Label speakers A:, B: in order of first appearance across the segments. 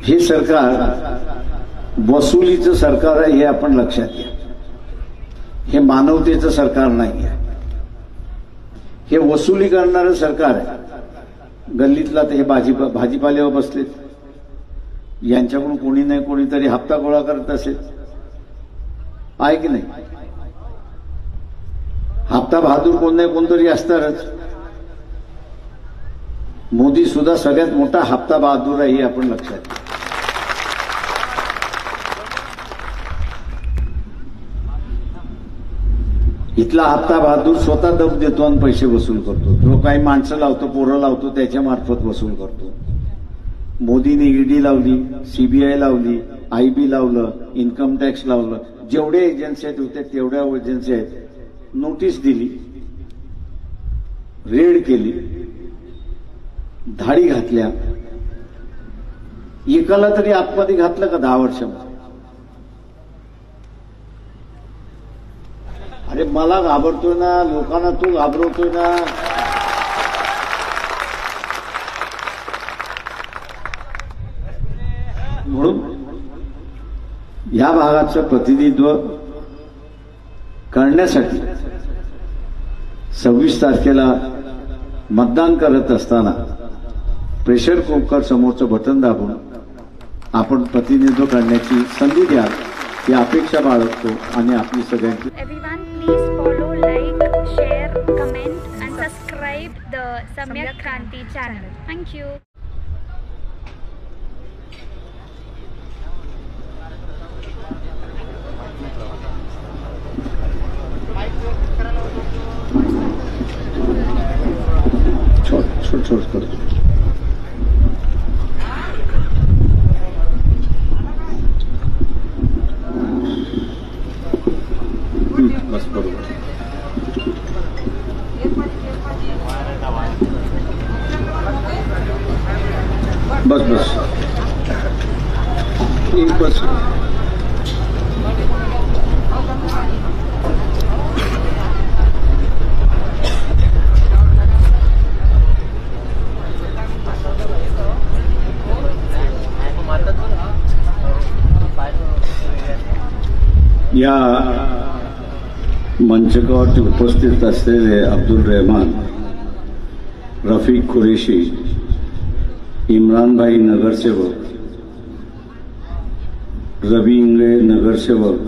A: हे सरकार वसुलीचं सरकार आहे हे आपण लक्षात घ्या. हे मानवतेचं सरकार नाही आहे. हे वसुली करणारं सरकार आहे. गल्लीतला तर हे भाजीपाल्यावर बसलेत, यांच्याकडून कोणी नाही कोणीतरी हप्ता गोळा करत असेल, आहे की नाही? हप्ता बहादूर कोण नाही कोणतरी असणारच. मोदी सुद्धा सगळ्यात मोठा हप्ता बहादूर आहे हे आपण लक्षात घ्या. इथला हप्ता बहादूर स्वतः दब देतो आणि पैसे वसूल करतो. जो काही माणसं लावतो, पोरं लावतो, त्याच्या मार्फत वसूल करतो. मोदीने ईडी लावली, सीबीआय लावली, आयबी लावलं, इन्कम टॅक्स लावलं. जेवढे एजन्सी आहेत होत्या तेवढ्या एजन्सी आहेत, नोटीस दिली, रेड केली, धाडी घातल्या. एकाला तरी आतमध्ये घातलं का 10 वर्षामध्ये? अरे मला घाबरतोय ना, लोकांना तू घाबरवतोय ना. म्हणून या भागाचं प्रतिनिधित्व करण्यासाठी 26 तारखेला मतदान करत असताना प्रेशर कुकर समोरचं बटन दाबून आपण प्रतिनिधित्व करण्याची संधी द्या ही अपेक्षा बाळगतो. आणि आपली सगळ्यांची
B: Please follow, like, share, comment and subscribe the Samyak Kranti channel. Thank you. छोट करतो. बस बरोबर. बस बस एक बस. या मंचकावरती उपस्थित असलेले अब्दुल रहमान, रफीक कुरेशी, इम्रान भाई नगरसेवक, रवी इंगळे नगरसेवक,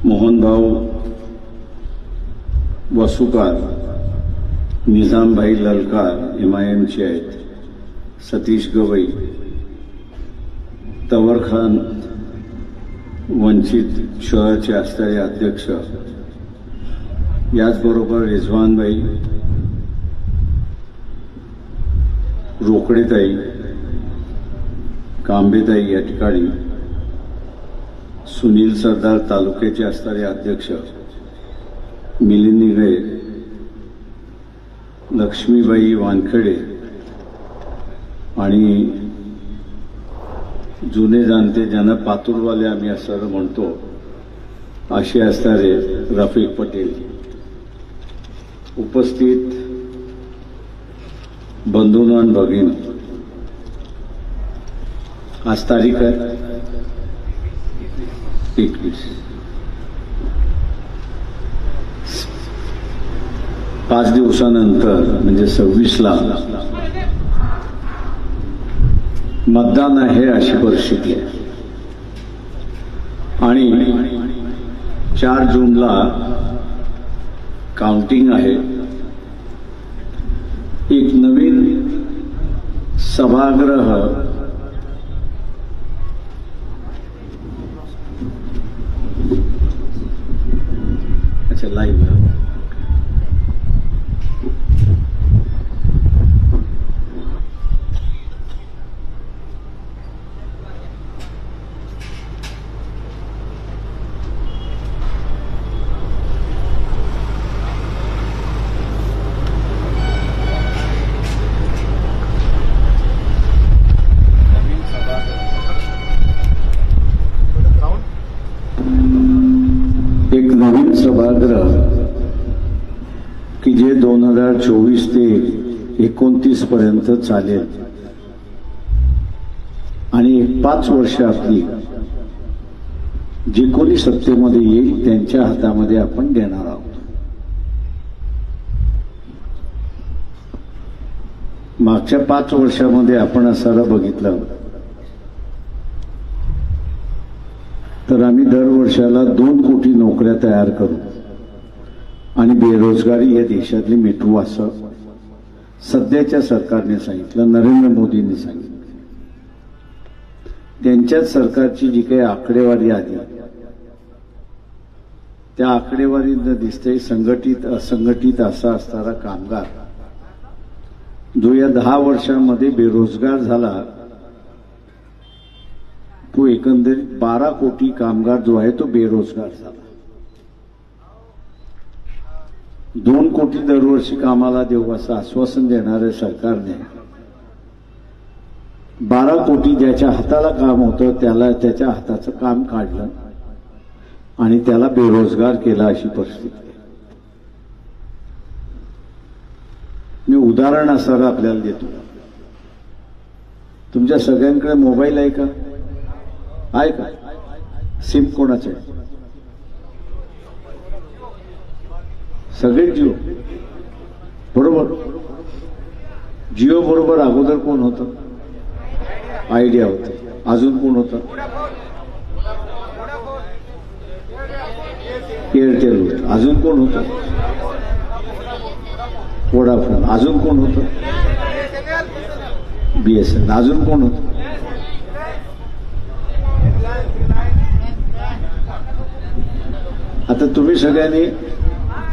B: मोहन भाऊ वसुकार, निजाम भाई ललकार MIMचे आहेत, सतीश गवई, तवर खान वंचित शहराचे असणारे अध्यक्ष, याचबरोबर रिजवानभाई, रोकडेताई, कांबेताई या ठिकाणी, सुनील सरदार तालुक्याचे असणारे अध्यक्ष, मिलिंद निगळे, लक्ष्मीबाई वानखेडे आणि जुने जाणते ज्यांना पातूरवाले आम्ही असं म्हणतो असे असणारे रफीक पटेल, उपस्थित बंधूंनो आणि भगिनी, आज तारीख आहे 21. 5 दिवसानंतर म्हणजे 26ला मतदान आहे अशी परिस्थिती आहे. आणि 4 जूनला काउंटिंग आहे. एक नवीन सभागृह लाईव्ह नवीन सभागृह की जे 2024 ते 29 पर्यंत चालेल.
A: आणि 5 वर्ष आपली जे कोणी सत्तेमध्ये येईल त्यांच्या हातामध्ये आपण देणार आहोत. मागच्या 5 वर्षामध्ये आपण असं बघितलं तर आम्ही दरवर्षाला 2 कोटी नोकऱ्या तयार करू आणि बेरोजगारी या देशातली मिटवू असं सध्याच्या सरकारने सांगितलं, नरेंद्र मोदींनी सांगितलं. त्यांच्याच सरकारची जी काही आकडेवारी आली त्या आकडेवारीनं दिसतंय संघटित असंघटित असा असणारा कामगार जो या 10 वर्षांमध्ये बेरोजगार झाला तो एकंदरीत 12 कोटी कामगार जो आहे तो बेरोजगार झाला. 2 कोटी दरवर्षी कामाला देऊ असं आश्वासन देणाऱ्या सरकारने 12 कोटी ज्याच्या हाताला काम होतं त्याला त्याच्या हाताचं काम काढलं आणि त्याला बेरोजगार केला अशी परिस्थिती आहे. मी उदाहरण असं आपल्याला देतो. तुमच्या सगळ्यांकडे मोबाईल आहे का? आहे का? सिम कोणाचं आहे? सगळे जिओ बरोबर. जिओ बरोबर अगोदर कोण होतं? आयडिया होते. अजून कोण होतं? एअरटेल होतं. अजून कोण होतं? वोडाफोन. अजून कोण होतं? BSNL. अजून कोण होतं? आता तुम्ही सगळ्यांनी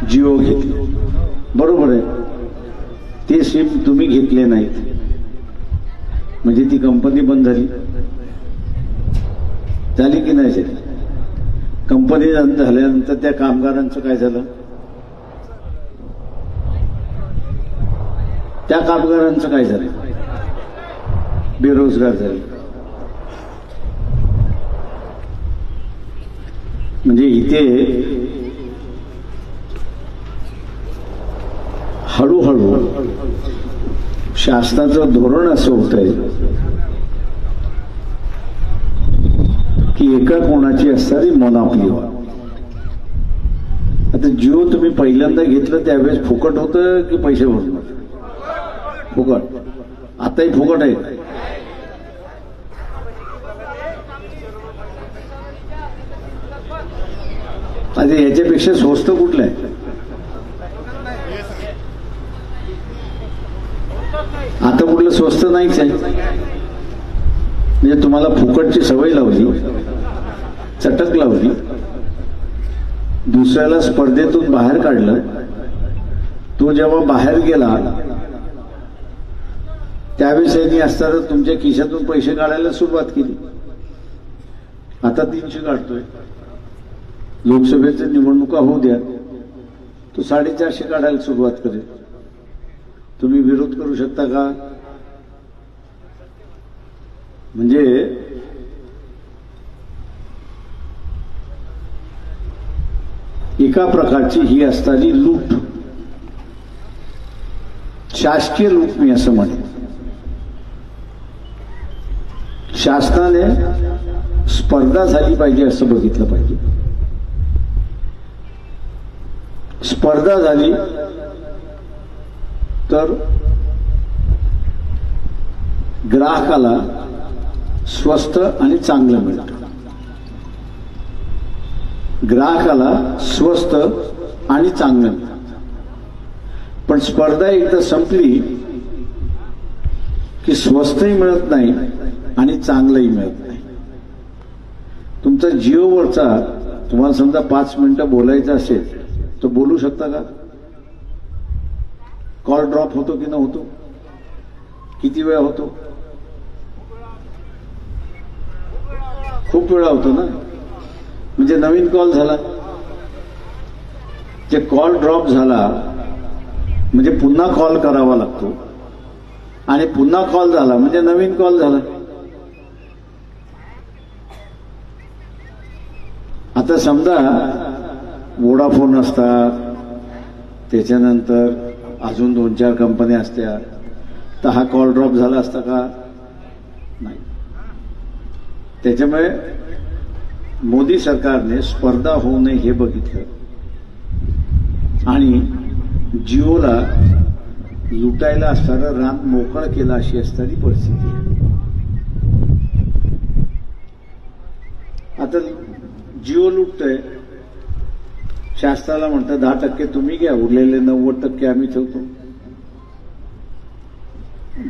A: जिओ घेतले बरोबर आहे. ते सिम तुम्ही घेतले नाहीत म्हणजे ती कंपनी बंद झाली. झाली की नाही झाली? कंपनी बंद झाल्यानंतर त्या कामगारांचं काय झालं? त्या कामगारांचं काय झालं? बेरोजगार झाले. म्हणजे इथे हळूहळू शासनाचं धोरण असं होतंय की एका कोणाची असणारी मोनोपॉली व्हा. आता जिओ तुम्ही पहिल्यांदा घेतलं त्यावेळेस फुकट होतं की पैसे भरून होतं? फुकट. आताही फुकट आहे. आता याच्यापेक्षा स्वस्त कुठलं आहे? आता कुठलं स्वस्त नाहीच आहे. म्हणजे तुम्हाला फुकटची सवय लावली, चटक लावली, दुसऱ्याला स्पर्धेतून बाहेर काढलं. तो जेव्हा बाहेर गेला त्यावेळेस यांनी असताना तुमच्या खिशातून पैसे काढायला सुरुवात केली. आता 300 काढतोय. लोकसभेच्या निवडणुका होऊ द्या, तो 450 काढायला सुरुवात करेल. तुम्ही विरोध करू शकता का? म्हणजे एका प्रकारची ही असणारी लूट, शासकीय लूट मी असं म्हणेन. शासनाने स्पर्धा झाली पाहिजे असं बघितलं पाहिजे. स्पर्धा झाली तर ग्राहकाला स्वस्त आणि चांगलं मिळतं. ग्राहकाला स्वस्त आणि चांगलं मिळतं. पण स्पर्धा एकदा संपली की स्वस्तही मिळत नाही आणि चांगलंही मिळत नाही. तुमचा जिओवरचा तुम्हाला समजा 5 मिनिटं बोलायचं असेल तर बोलू शकता का? कॉल ड्रॉप होतो की न होतो? किती वेळा होतो? खूप वेळा होतो ना. म्हणजे नवीन कॉल झाला, जे कॉल ड्रॉप झाला म्हणजे पुन्हा कॉल करावा लागतो आणि पुन्हा कॉल झाला म्हणजे नवीन कॉल झाला. आता समजा वोडाफोन असतात, त्याच्यानंतर अजून 2-4 कंपन्या असत्या, तर हा कॉल ड्रॉप झाला असता का? नाही. त्याच्यामुळे मोदी सरकारने स्पर्धा होऊ नये हे बघितलं आणि जिओला लुटायला असणारं रान मोकळं केलं अशी असणारी परिस्थिती आहे. आता जिओ लुटतंय, शासनाला म्हणतं 10% तुम्ही घ्या, उरलेले 90% आम्ही ठेवतो.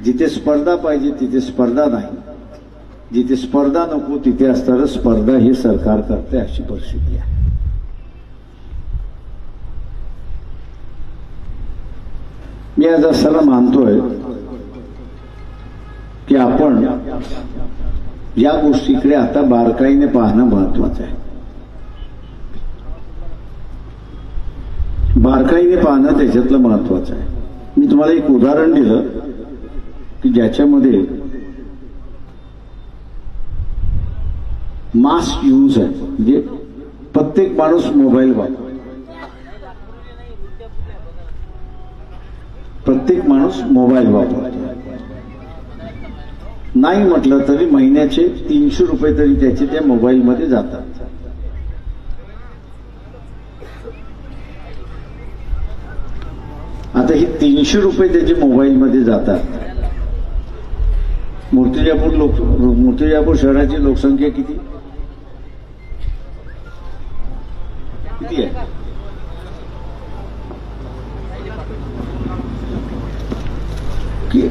A: जिथे स्पर्धा पाहिजे तिथे स्पर्धा नाही, जिथे स्पर्धा नको तिथे असणारं स्पर्धा हे सरकार करते अशी परिस्थिती आहे. मी आज असताना मानतोय की आपण या गोष्टीकडे आता बारकाईने पाहणं महत्वाचं आहे. बारकाईने पाहणं त्याच्यातलं महत्वाचं आहे. मी तुम्हाला एक उदाहरण दिलं की ज्याच्यामध्ये मास यूज आहे, म्हणजे प्रत्येक माणूस मोबाईल वापरतो, प्रत्येक माणूस मोबाईल वापरतो. नाही म्हटलं तरी महिन्याचे 300 रुपये तरी त्याचे त्या मोबाईलमध्ये जातात. आता हे 300 रुपये त्याचे मोबाईलमध्ये जातात. मूर्तिजापूर शहराची लोकसंख्या किती आहे?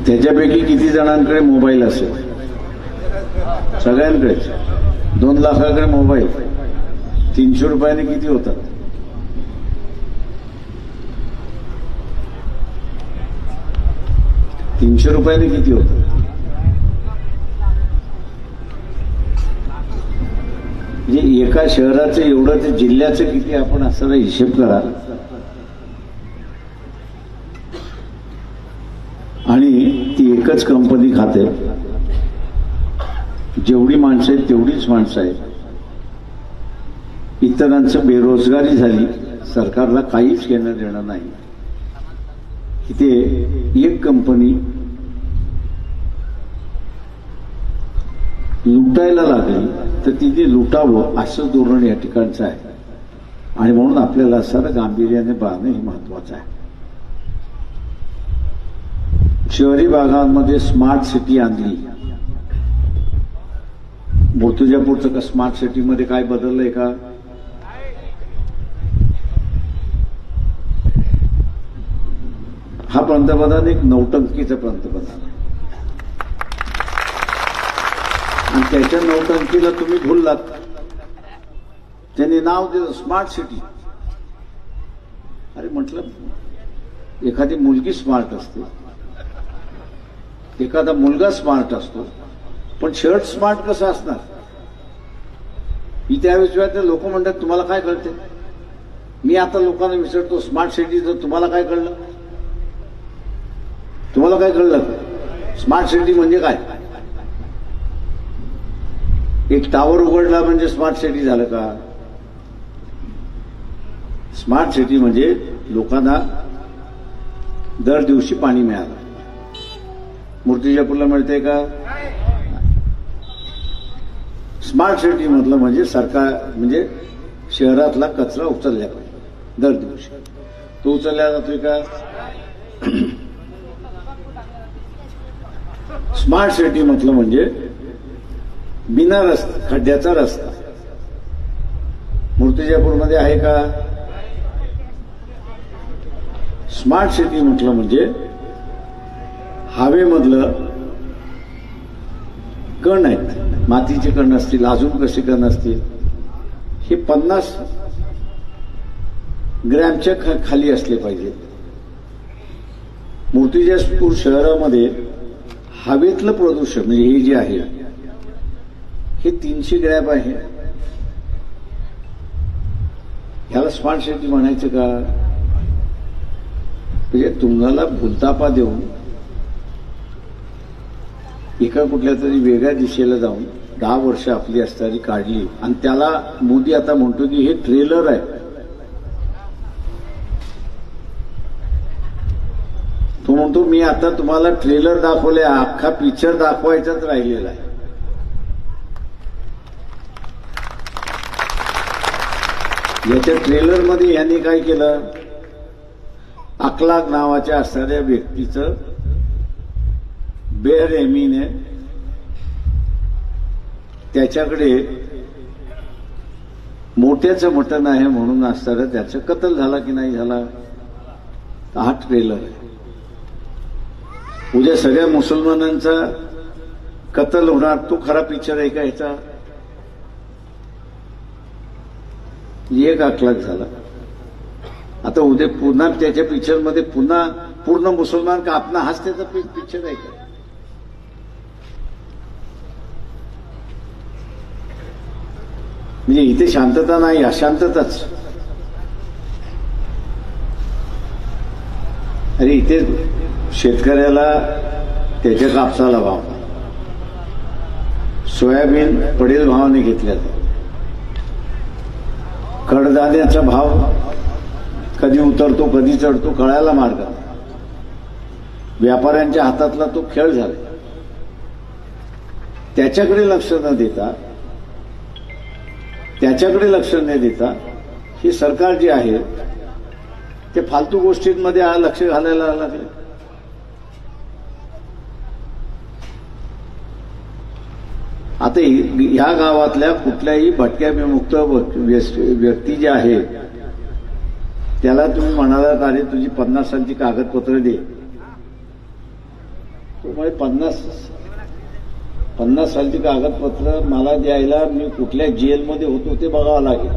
A: त्याच्यापैकी किती जणांकडे मोबाईल असेल? सगळ्यांकडेच. 2 लाखाकडे मोबाईल. 300 रुपयाने किती होतात? ₹300 किती होतात? म्हणजे एका शहराचं एवढं ते जिल्ह्याचं किती आपण असा हिशेब करा. आणि ती एकच कंपनी खाते. जेवढी माणसं आहेत तेवढीच माणसं आहेत. इतरांचं बेरोजगारी झाली, सरकारला काहीच घेणं देणं नाही. इथे एक कंपनी लुटायला लागली तर तिने लुटावं असं धोरण या ठिकाणचं आहे. आणि म्हणून आपल्याला सारं गांभीर्याने पाहणं हे महत्वाचं आहे. शहरी भागांमध्ये स्मार्ट सिटी आणली. मूर्तिजापूरचं का स्मार्ट सिटीमध्ये काय बदललंय का? हा पंतप्रधान एक नौटंकीचा पंतप्रधान आहे. आणि त्याच्या नौटंकीला तुम्ही भुललात. त्यांनी नाव दिलं स्मार्ट सिटी. अरे म्हटलं, एखादी मुलगी स्मार्ट असते, एखादा मुलगा स्मार्ट असतो, पण शर्ट स्मार्ट कसं असणार? मी त्यावेळेस लोक म्हणतात तुम्हाला काय कळते? मी आता लोकांना विचारतो स्मार्ट सिटीचं तुम्हाला काय कळलं? तुम्हाला काय कळलं? स्मार्ट सिटी म्हणजे काय? एक टावर उघडला म्हणजे स्मार्ट सिटी झालं का? स्मार्ट सिटी म्हणजे लोकांना दर दिवशी पाणी मिळालं. मूर्तिजापूरला मिळते का? स्मार्ट सिटी म्हटलं म्हणजे सरकार म्हणजे शहरातला कचरा उचलला पाहिजे दर दिवशी. तो उचलला जातोय का? स्मार्ट सिटी म्हटलं म्हणजे बिना रस्ता, खड्ड्याचा रस्ता. मूर्तिजापूरमध्ये आहे का? स्मार्ट सिटी म्हटलं म्हणजे हवेमधलं कण आहेत, मातीचे कण असतील, अजून कसे कण असतील, हे 50 ग्रॅमच्या खाली असले पाहिजे. मूर्तिजापूर शहरामध्ये हवेतलं प्रदूषण म्हणजे हे जे आहे हे 300 ग्रॅम आहे. ह्याला स्मार्ट सिटी म्हणायचं का? म्हणजे तुम्हाला भूलतापा देऊन एका कुठल्या तरी वेगळ्या दिशेला जाऊन 10 वर्ष आपली असणारी काढली. आणि त्याला मोदी आता म्हणतो की हे ट्रेलर आहे. तो म्हणतो मी आता तुम्हाला ट्रेलर दाखवले, अख्खा पिक्चर दाखवायचाच राहिलेला आहे. याच्या ट्रेलरमध्ये यांनी काय केलं, अखलाक नावाच्या असणाऱ्या व्यक्तीचं बेरहमीने त्याच्याकडे मोठ्याचं मटण आहे म्हणून असणारं त्याचं कत्ल झाला की नाही झाला, हा ट्रेलर आहे. उद्या सगळ्या मुसलमानांचा कत्ल होणार, तो खरा पिक्चर आहे का ह्याचा? एक अखलाक झाला. आता उद्या पुन्हा त्याच्या पिक्चरमध्ये पुन्हा पूर्ण मुसलमान का आपला हाच त्याचा पिक्चर आहे का? म्हणजे इथे शांतता नाही, अशांतताच. अरे इथे शेतकऱ्याला त्याच्या कापसाला भाव, सोयाबीन पडेल भावाने घेतल्यात, कडधान्याचा भाव कधी उतरतो कधी चढतो कळायला मार्ग. व्यापाऱ्यांच्या हातातला तो खेळ झाला. त्याच्याकडे लक्ष न देता हे सरकार जे आहे ते फालतू गोष्टींमध्ये लक्ष घालायला लागले. आता ह्या गावातल्या कुठल्याही भटक्या विमुक्त व्यक्ती जे आहे त्याला तुम्ही म्हणालात अरे तुझी 50 सालची कागदपत्र दे, त्यामुळे 50 सालची कागदपत्र मला द्यायला मी कुठल्या जेलमध्ये होतो ते बघावं लागेल.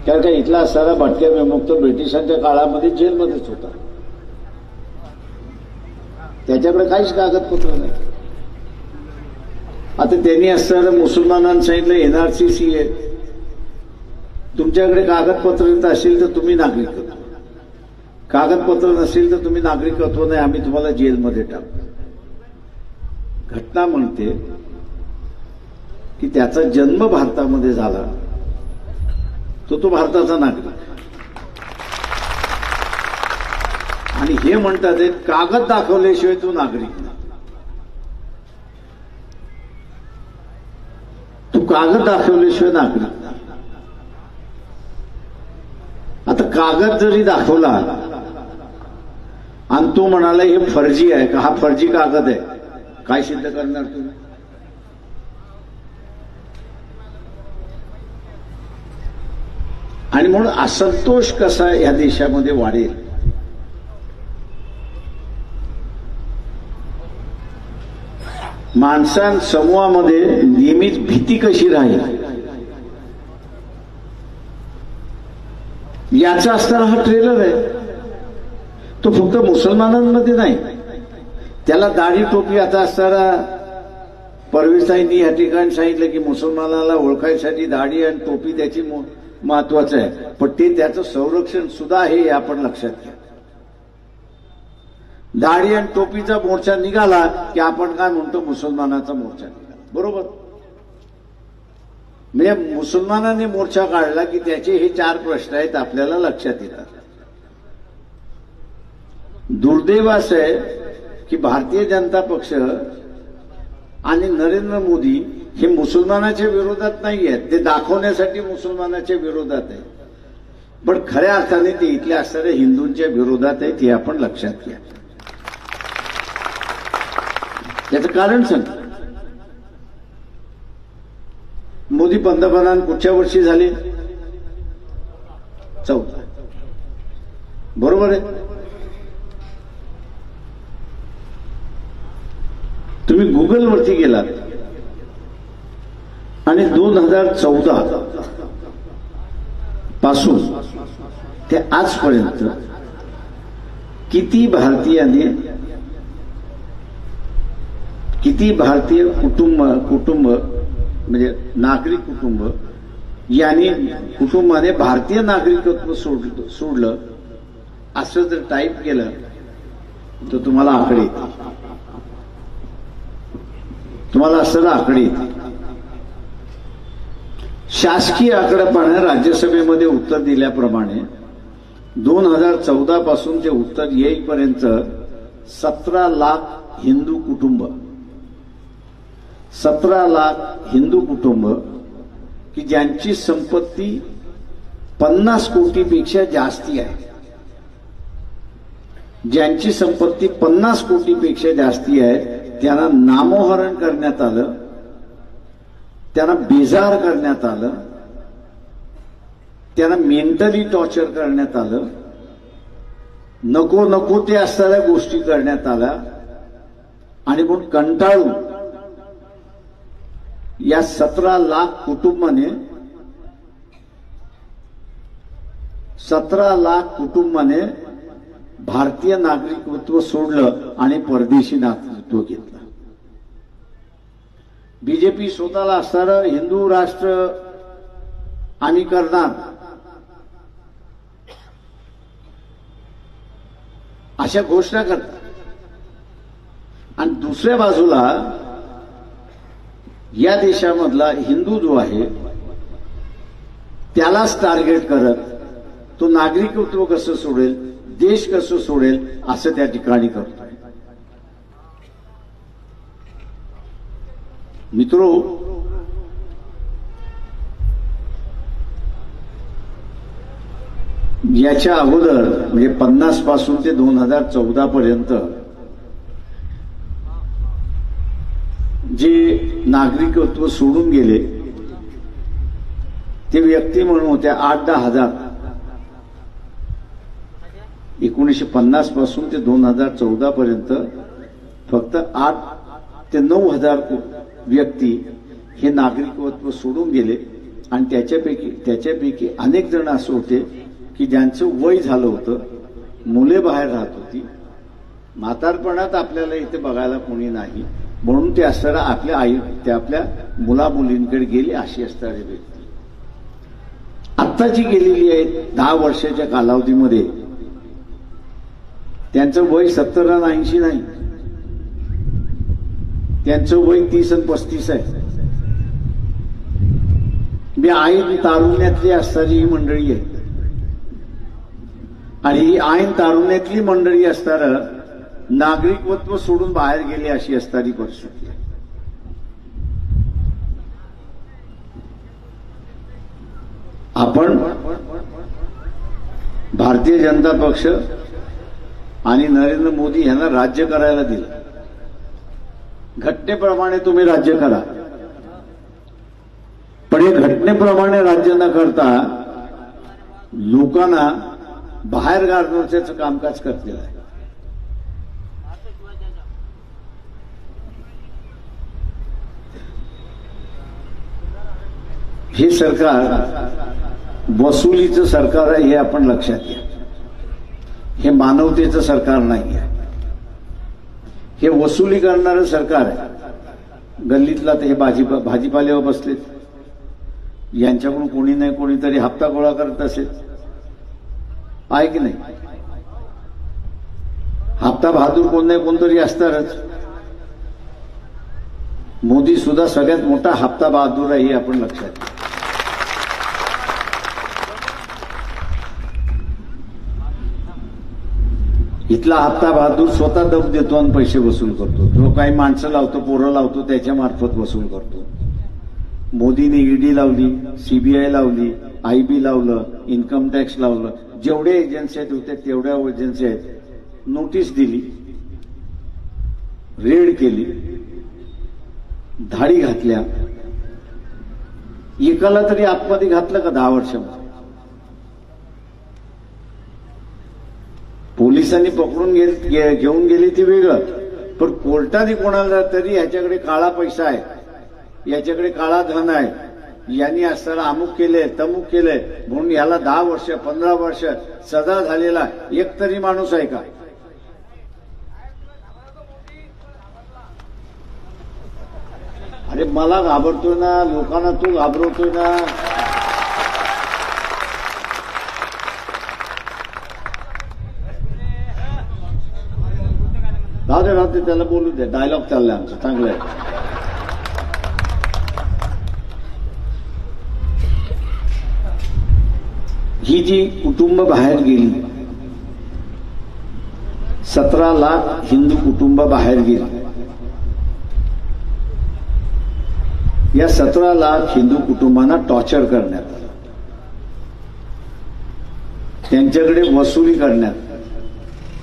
A: कारण का इथला असणारा भटक्या विमुक्त ब्रिटिशांच्या काळामध्ये जेलमध्येच होता, त्याच्याकडे काहीच कागदपत्र नाही. आता त्यांनी असणाऱ्या मुसलमानांना सांगितलं NRCC आहे, तुमच्याकडे कागदपत्र असेल तर तुम्ही नागरिकत्व, कागदपत्र नसेल तर तुम्ही नागरिकत्व नाही, आम्ही तुम्हाला जेलमध्ये टाकू. घटना म्हणते की त्याचा जन्म भारतामध्ये झाला, तो भारताचा नागरिक. आणि हे म्हणतात कागद दाखवल्याशिवाय तो नागरिक नाही. तू कागद दाखवल्याशिवाय नागरिक नाही. आता कागद जरी दाखवला आणि तो म्हणाला हे फर्जी आहे का, हा फर्जी कागद आहे, काय सिद्ध करणार तुम्ही? आणि म्हणून असंतोष कसा या देशामध्ये वाढेल, समूहामध्ये नेहमीच भीती कशी राहील याचा असणारा हा ट्रेलर आहे. तो फक्त मुसलमानांमध्ये नाही, त्याला दाढी टोपी आता असणारा परवेजताईंनी या ठिकाणी सांगितलं की मुसलमानाला ओळखायसाठी दाढी आणि टोपी त्याची महत्वाचं आहे, पण ते त्याचं संरक्षण सुद्धा आहे हे आपण लक्षात घ्या. दाढी आणि टोपीचा मोर्चा निघाला की आपण काय म्हणतो, मुसलमानाचा मोर्चा निघाला, बरोबर? म्हणजे मुसलमानाने मोर्चा काढला की त्याचे हे 4 प्रश्न आहेत आपल्याला लक्षात येतात. दुर्दैव असं आहे की भारतीय जनता पक्ष आणि नरेंद्र मोदी हे मुसलमानाच्या विरोधात नाही आहेत, ते दाखवण्यासाठी मुसलमानाच्या विरोधात आहेत, पण खऱ्या अर्थाने ते इथल्या असणाऱ्या हिंदूंच्या विरोधात आहेत हे आपण लक्षात घ्या. याचं कारण सांग. मोदी पंतप्रधान कुठच्या वर्षी झाले? 14, बरोबर आहे. तुम्ही गुगलवरती गेलात आणि 2014 पासून ते आजपर्यंत किती भारतीय कुटुंब म्हणजे नागरिक कुटुंब यांनी कुटुंबाने भारतीय नागरिकत्व सोडलं असं जर टाईप केलं तर तुम्हाला आकडे येतील. तुम्हाला असं आकडे येतील. शासकीय आकडेप्रमाणे राज्यसभेमध्ये उत्तर दिल्याप्रमाणे 2014 पासून ते उत्तर येईपर्यंत 17 लाख हिंदू कुटुंब की ज्यांची संपत्ती 50 कोटीपेक्षा जास्ती आहे, ज्यांची संपत्ती 50 कोटीपेक्षा जास्ती आहे, त्यांना नामोहरण करण्यात आलं, त्यांना बेजार करण्यात आलं, त्यांना मेंटली टॉर्चर करण्यात आलं, नको नको ते असणाऱ्या गोष्टी करण्यात आल्या. आणि म्हणून कंटाळून या 17 लाख कुटुंबाने भारतीय नागरिकत्व सोडलं आणि परदेशी नागरिकत्व घेतलं. बीजेपी स्वतःला असणारं हिंदू राष्ट्र आम्ही करणार अशा घोषणा करतात. आणि दुसऱ्या बाजूला या देशामधला हिंदू जो आहे त्यालाच टार्गेट करत तो नागरिकत्व कसं सोडेल, देश कसं सोडेल असं त्या ठिकाणी करतोय. मित्रो, याच्या अगोदर म्हणजे 50 पासून ते 2014 पर्यंत जे नागरिकत्व सोडून गेले ते व्यक्ती म्हणून होत्या 8-10 हजार. 1950 पासून ते 2014 पर्यंत फक्त 8 ते 9 हजार व्यक्ती हे नागरिकत्व सोडून गेले. आणि त्याच्यापैकी अनेक जण असे होते की ज्यांचं वय झालं होतं, मुले बाहेर राहत होती, म्हातारपणात आपल्याला इथे बघायला कोणी नाही, म्हणून ते असणारा आपल्या मुला मुलींकडे गेले अशी असणारे व्यक्ती. आत्ता जी गेलेली आहेत 10 वर्षाच्या कालावधीमध्ये त्यांचं वय 70 आणि 80 नाही, त्यांचं वय 30 आणि 35 आहे. मी ऐन तारुण्यातली असणारी ही मंडळी आहे. आणि ही ऐन तारुण्यातली मंडळी असणारं नागरिकत्व सोडून बाहेर गेले अशी असणारी परिस्थिती आहे. आपण भारतीय जनता पक्ष आणि नरेंद्र मोदी यांना राज्य करायला दिलं. घटनेप्रमाणे तुम्ही राज्य करा, पण हे घटनेप्रमाणे राज्य न करता लोकांना बाहेर गारण्याचं कामकाज करतील आहे. हे सरकार वसुलीचं सरकार आहे, हे आपण लक्षात घ्या. हे मानवतेचं सरकार नाही आहे. हे वसुली करणारं सरकार आहे. गल्लीतला ते हे भाजीपाल्यावर बसलेत, यांच्याकडून कोणी नाही कोणीतरी हप्ता गोळा करत असेल, आहे की नाही? हप्ता बहादूर कोण नाही कोणतरी असणारच. मोदी सुद्धा सगळ्यात मोठा हप्ता बहादूर आहे, हे आपण लक्षात घ्या. इथला हप्ता बहादूर स्वतः दब देतो आणि पैसे वसूल करतो. जो काही माणसं लावतो, पोरं लावतो, त्याच्या मार्फत वसूल करतो. मोदीने ईडी लावली, सीबीआय लावली, आयबी लावलं, इन्कम टॅक्स लावलं, जेवढे एजन्सी आहेत होत्या तेवढ्या एजन्सी आहेत, नोटीस दिली, रेड केली, धाडी घातल्या. एकाला तरी आतमध्ये घातलं का 10 वर्षामध्ये? पोलिसांनी पकडून घेऊन गेली ती वेगळं, पण कोर्टाने कोणाला तरी याच्याकडे काळा पैसा आहे, याच्याकडे काळा धन आहे, यांनी असताना अमुक केले तमुक केले म्हणून याला 10 वर्ष 15 वर्ष सजा झालेला एक तरी माणूस आहे का? अरे मला घाबरतोय ना, लोकांना तू घाबरवतोय ना. राहू दे, त्याला बोलू दे. डायलॉग चाललाय आमचं, चांगलं आहे. ही जी कुटुंब बाहेर गेली, 17 लाख हिंदू कुटुंब बाहेर गेली. या 17 लाख हिंदू कुटुंबांना टॉर्चर करण्यात आलं, त्यांच्याकडे वसुली करण्यात,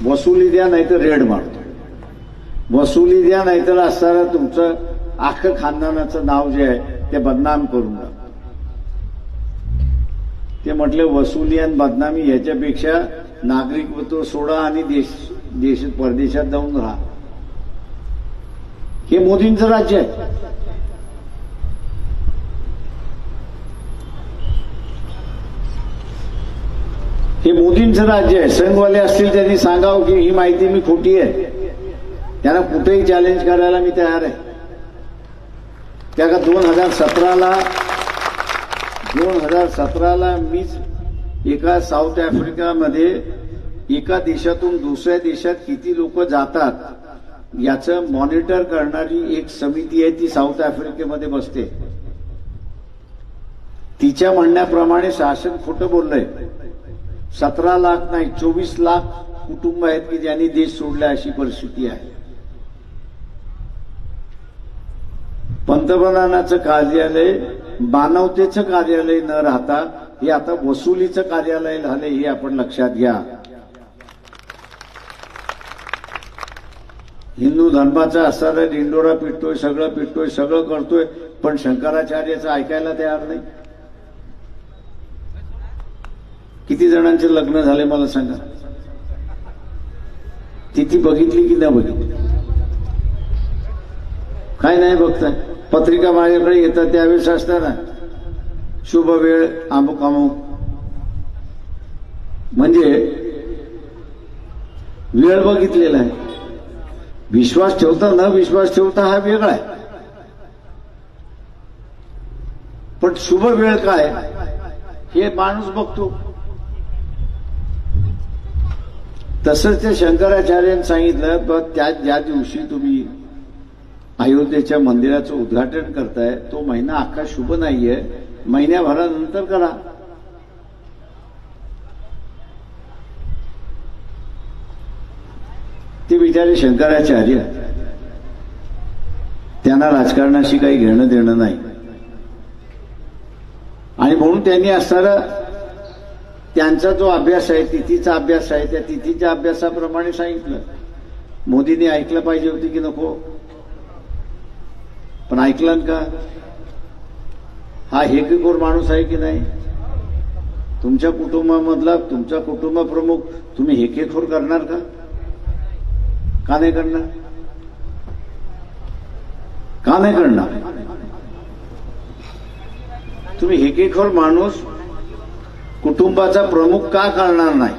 A: वसुली द्या नाहीतर रेड मारतो, वसुली द्या नाहीतर असणारा तुमचं अख्खं खानदानाचं नाव जे आहे ते बदनाम करून टाकतो. ते म्हटले वसुली आणि बदनामी याच्यापेक्षा नागरिकत्व सोडा आणि देश परदेशात जाऊन राहा. हे मोदींचं राज्य आहे. हे मोदींचं राज्य आहे. संघवाले असतील त्यांनी सांगावं की ही माहिती मी खोटी आहे. त्यांना कुठेही चॅलेंज करायला मी तयार आहे. त्या का 2017ला मीच एका साऊथ आफ्रिकामध्ये एका देशातून दुसऱ्या देशात किती लोक जातात याचं मॉनिटर करणारी एक समिती आहे, ती साऊथ आफ्रिकेमध्ये बसते. तिच्या म्हणण्याप्रमाणे शासन खोटं बोललंय. 17 लाख नाही 24 लाख कुटुंब आहेत की ज्यांनी देश सोडला, अशी परिस्थिती आहे. पंतप्रधानाचं कार्यालय मानवतेचं कार्यालय न राहता हे आता वसुलीचं कार्यालय झालंय, हे आपण लक्षात घ्या. हिंदू धर्माचा असणारा डिंडोरा पिटतोय, सगळं पिटतोय, सगळं करतोय, पण शंकराचार्याचं ऐकायला तयार नाही. किती जणांचे लग्न झाले मला सांगा. तिथी बघितली की न बघितली? काय नाही बघताय. पत्रिका माझ्याकडे येतात त्यावेळेस असताना शुभ वेळ अमुक अमुक, म्हणजे वेळ बघितलेला आहे. विश्वास ठेवता न विश्वास ठेवता हा वेगळा आहे, पण शुभ वेळ काय हे माणूस बघतो. तसंच त्या शंकराचार्यांनी सांगितलं, त्या ज्या दिवशी तुम्ही अयोध्येच्या मंदिराचं उद्घाटन करताय तो महिना अख्खा शुभ नाहीये, महिन्याभरानंतर करा. ते बिचारे शंकराचार्य, त्यांना राजकारणाशी काही घेणं देणं नाही, आणि म्हणून त्यांनी असणारा त्यांचा जो अभ्यास आहे, तिथीचा अभ्यास आहे, त्या तिथीच्या अभ्यासाप्रमाणे सांगितलं. मोदींनी ऐकलं पाहिजे होती की नको? पण ऐकलं का? हा हेकेखोर माणूस आहे की नाही? तुमच्या कुटुंबामधला तुमचा कुटुंब प्रमुख तुम्ही हेकेखोर करणार का? का नाही करणार? का नाही करणार? तुम्ही हेकेखोर माणूस कुटुंबाचा प्रमुख का करणार नाही?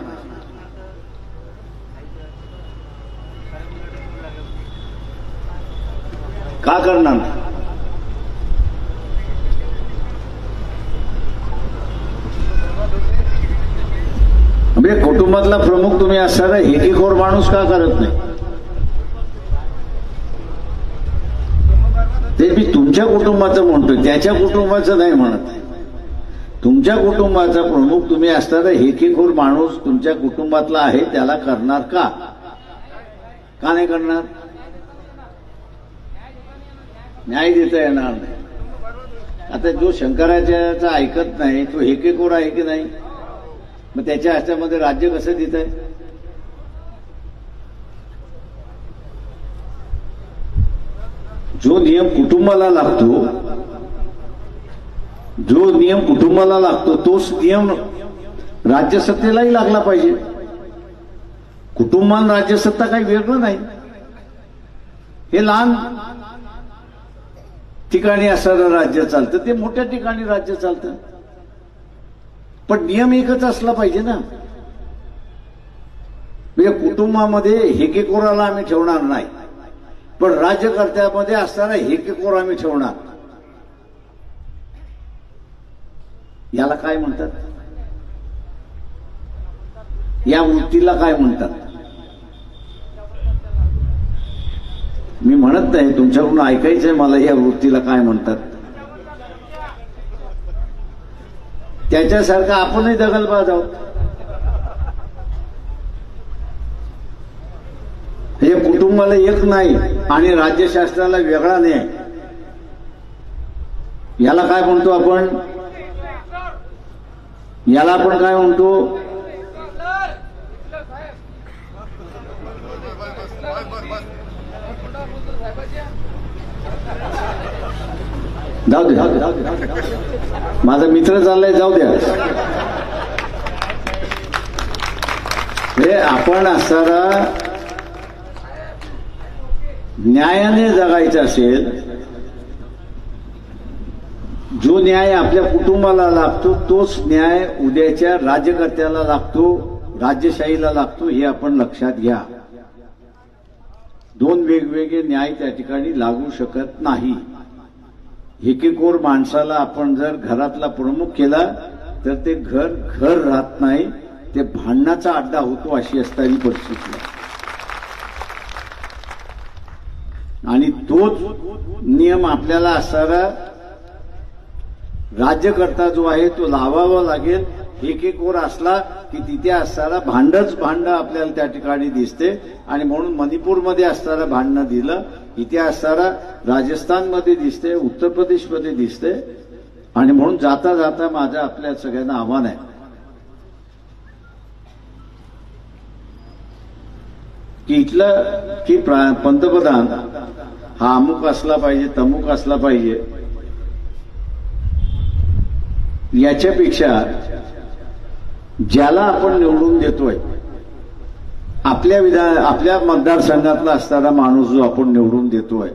A: का करणार नाही? म्हणजे कुटुंबातला प्रमुख तुम्ही असणारा हेकेखोर माणूस का करत नाही? ते मी तुमच्या कुटुंबाचं म्हणतोय, त्याच्या कुटुंबाचं नाही म्हणत. तुमच्या कुटुंबाचा प्रमुख तुम्ही असणारा हेकेखोर माणूस तुमच्या कुटुंबातला आहे, त्याला करणार का? का नाही करणार? न्याय देता येणार नाही. आता जो शंकराचार्याचा ऐकत नाही तो हेकेखोर आहे की नाही? मग त्याच्या ह्याच्यामध्ये राज्य कसं देत आहे? जो नियम कुटुंबाला लागतो, जो नियम कुटुंबाला लागतो तोच नियम राज्यसत्तेलाही लागला पाहिजे. कुटुंबान राज्यसत्ता काही वेगळं नाही. हे लहान ठिकाणी असणारं राज्य चालतं, ते मोठ्या ठिकाणी राज्य चालतं, पण नियम एकच असला पाहिजे ना. म्हणजे कुटुंबामध्ये हेकेखोराला आम्ही ठेवणार नाही, पण राज्यकर्त्यामध्ये असणारा हेकेखोर आम्ही ठेवणार. याला काय म्हणतात? या वृत्तीला काय म्हणतात? मी म्हणत नाही, तुमच्याकडून ऐकायचंय मला या वृत्तीला काय म्हणतात. त्याच्यासारखं आपणही दगलबाज आहोत. हे कुटुंबाला एक नाही आणि राज्यशास्त्राला वेगळा नाही. याला काय म्हणतो आपण? याला आपण काय म्हणतो? जाऊ द्या, माझा मित्र चाललाय, जाऊ द्या. हे आपण असताना न्यायाने जगायचं असेल, जो न्याय आपल्या कुटुंबाला लागतो तोच न्याय उद्याच्या राज्यकर्त्याला लागतो, राज्यशाहीला लागतो, हे आपण लक्षात घ्या. दोन वेगवेगळे न्याय त्या ठिकाणी लागू शकत नाही. एकेकोर माणसाला आपण जर घरातला प्रमुख केला तर ते घर राहत नाही, ते भांडणाचा अड्डा होतो, अशी असणारी परिस्थिती आहे. आणि तोच नियम आपल्याला असणारा राज्यकर्ता जो आहे तो लावावा लागेल. एकेकोर असला की तिथे असणारा भांड आपल्याला त्या ठिकाणी दिसते. आणि म्हणून मणिपूरमध्ये असणारा भांडणं दिलं, इथे असणारा राजस्थानमध्ये दिसते, उत्तर प्रदेशमध्ये दिसते. आणि म्हणून जाता जाता माझं आपल्या सगळ्यांना आव्हान आहे की इथलं की पंतप्रधान हा अमुक असला पाहिजे, तमुक असला पाहिजे, याच्यापेक्षा ज्याला आपण निवडून देतोय, आपल्या मतदारसंघातला असणारा माणूस जो आपण निवडून देतोय,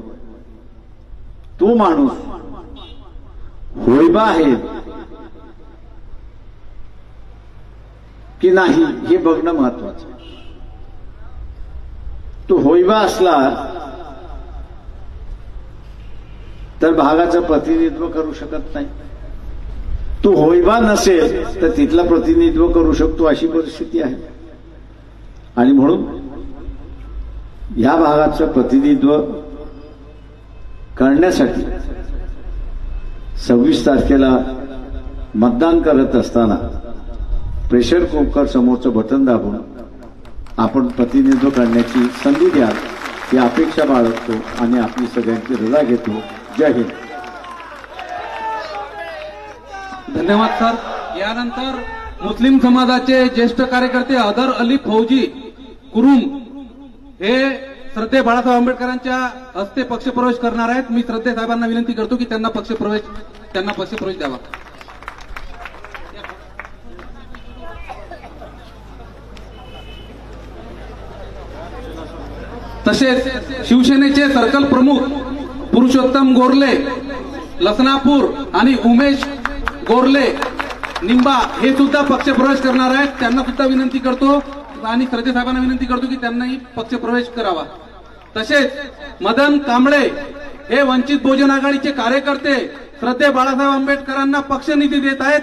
A: तो माणूस होईबा आहे की नाही हे बघणं महत्वाचं. तो होईबा असला तर भागाचं प्रतिनिधित्व करू शकत नाही. तो होईबा नसेल तर तिथलं प्रतिनिधित्व करू शकतो, अशी परिस्थिती आहे. आणि म्हणून या भागाचं प्रतिनिधित्व करण्यासाठी 26 तारखेला मतदान करत असताना प्रेशर कुकर समोरचं बटन दाबून आपण प्रतिनिधित्व करण्याची संधी द्या, ही अपेक्षा बाळगतो आणि आपली सगळ्यांची रजा घेतो. जय हिंद.
C: धन्यवाद सर. यानंतर मुस्लिम समाजाचे ज्येष्ठ कार्यकर्ते अदर अली फौजी कुरुम हे श्रद्धे बाळासाहेब आंबेडकरांच्या हस्ते पक्षप्रवेश करणार आहेत. मी श्रद्धे साहेबांना विनंती करतो की त्यांना पक्षप्रवेश द्यावा. तसेच शिवसेनेचे सर्कल प्रमुख पुरुषोत्तम गोरले लसनापूर आणि उमेश गोरले निंबा हे सुद्धा पक्षप्रवेश करणार आहेत. त्यांना सुद्धा विनंती करतो आणि श्रद्धे साहेबांना विनंती करतो की त्यांनाही पक्षप्रवेश करावा. तसेच मदन कांबळे हे वंचित बहुजन आघाडीचे कार्यकर्ते श्रद्धे बाळासाहेब आंबेडकरांना पक्षनिधी देत आहेत.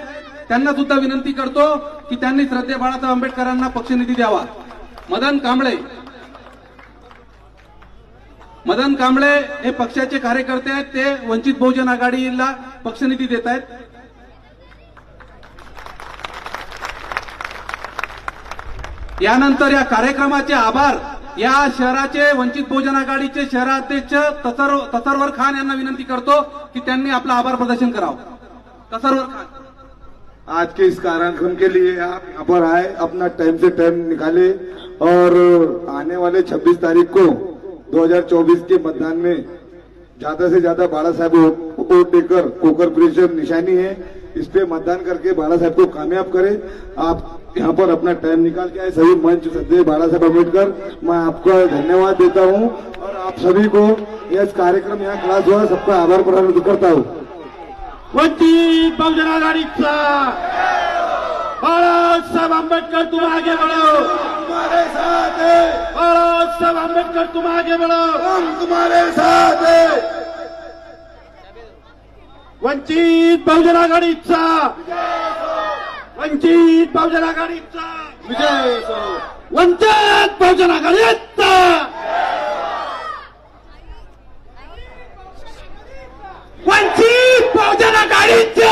C: त्यांना सुद्धा विनंती करतो की त्यांनी श्रद्धे बाळासाहेब आंबेडकरांना पक्षनिधी द्यावा. मदन कांबळे हे पक्षाचे कार्यकर्ते आहेत, ते वंचित बहुजन आघाडीला पक्षनिधी देत आहेत. यानंतर या कार्यक्रमाचे आभार या शहराचे वंचित बहुजन आघाडीचे शहराध्यक्ष तसरवर खान यांना विनंती करतो की त्यांनी आपलं आभार प्रदर्शन करावं. तसरवर खान.
D: आज के इस कार्यक्रम के लिए आप यहाँ पर आए, अपना टाइम से टाइम निकाले और आने वाले 26 तारीख को 2024 के मतदान में ज्यादा से ज्यादा बाला साहब वोट देकर कोकर प्रेशर निशानी है, इस पे मतदान करके बाला साहब को कामयाब करें. आप यहाँ पर अपना टाइम निकाल के आए सभी मंच श्रद्धेय बाला साहब अम्बेडकर, मैं आपको धन्यवाद देता हूँ और आप सभी को यह कार्यक्रम यहाँ क्लास हुआ, सबका आभार प्रकट करता हूँ.
E: वंचित बहुजन आघाडीचा बाळासाहेब आंबेडकर तुम आगे बढ़ो,
D: तुम्हारे साथ है.
E: बाळासाहेब आंबेडकर तुम आगे बढ़ो,
D: हम तुम्हारे साथ है.
E: वंचित बहुजन आघाडीचा, वंचित बहुजन आघाडीचा
D: विजय असो.
E: वंचित बहुजन आघाडीचा वंचित बहुजन आघाडीचा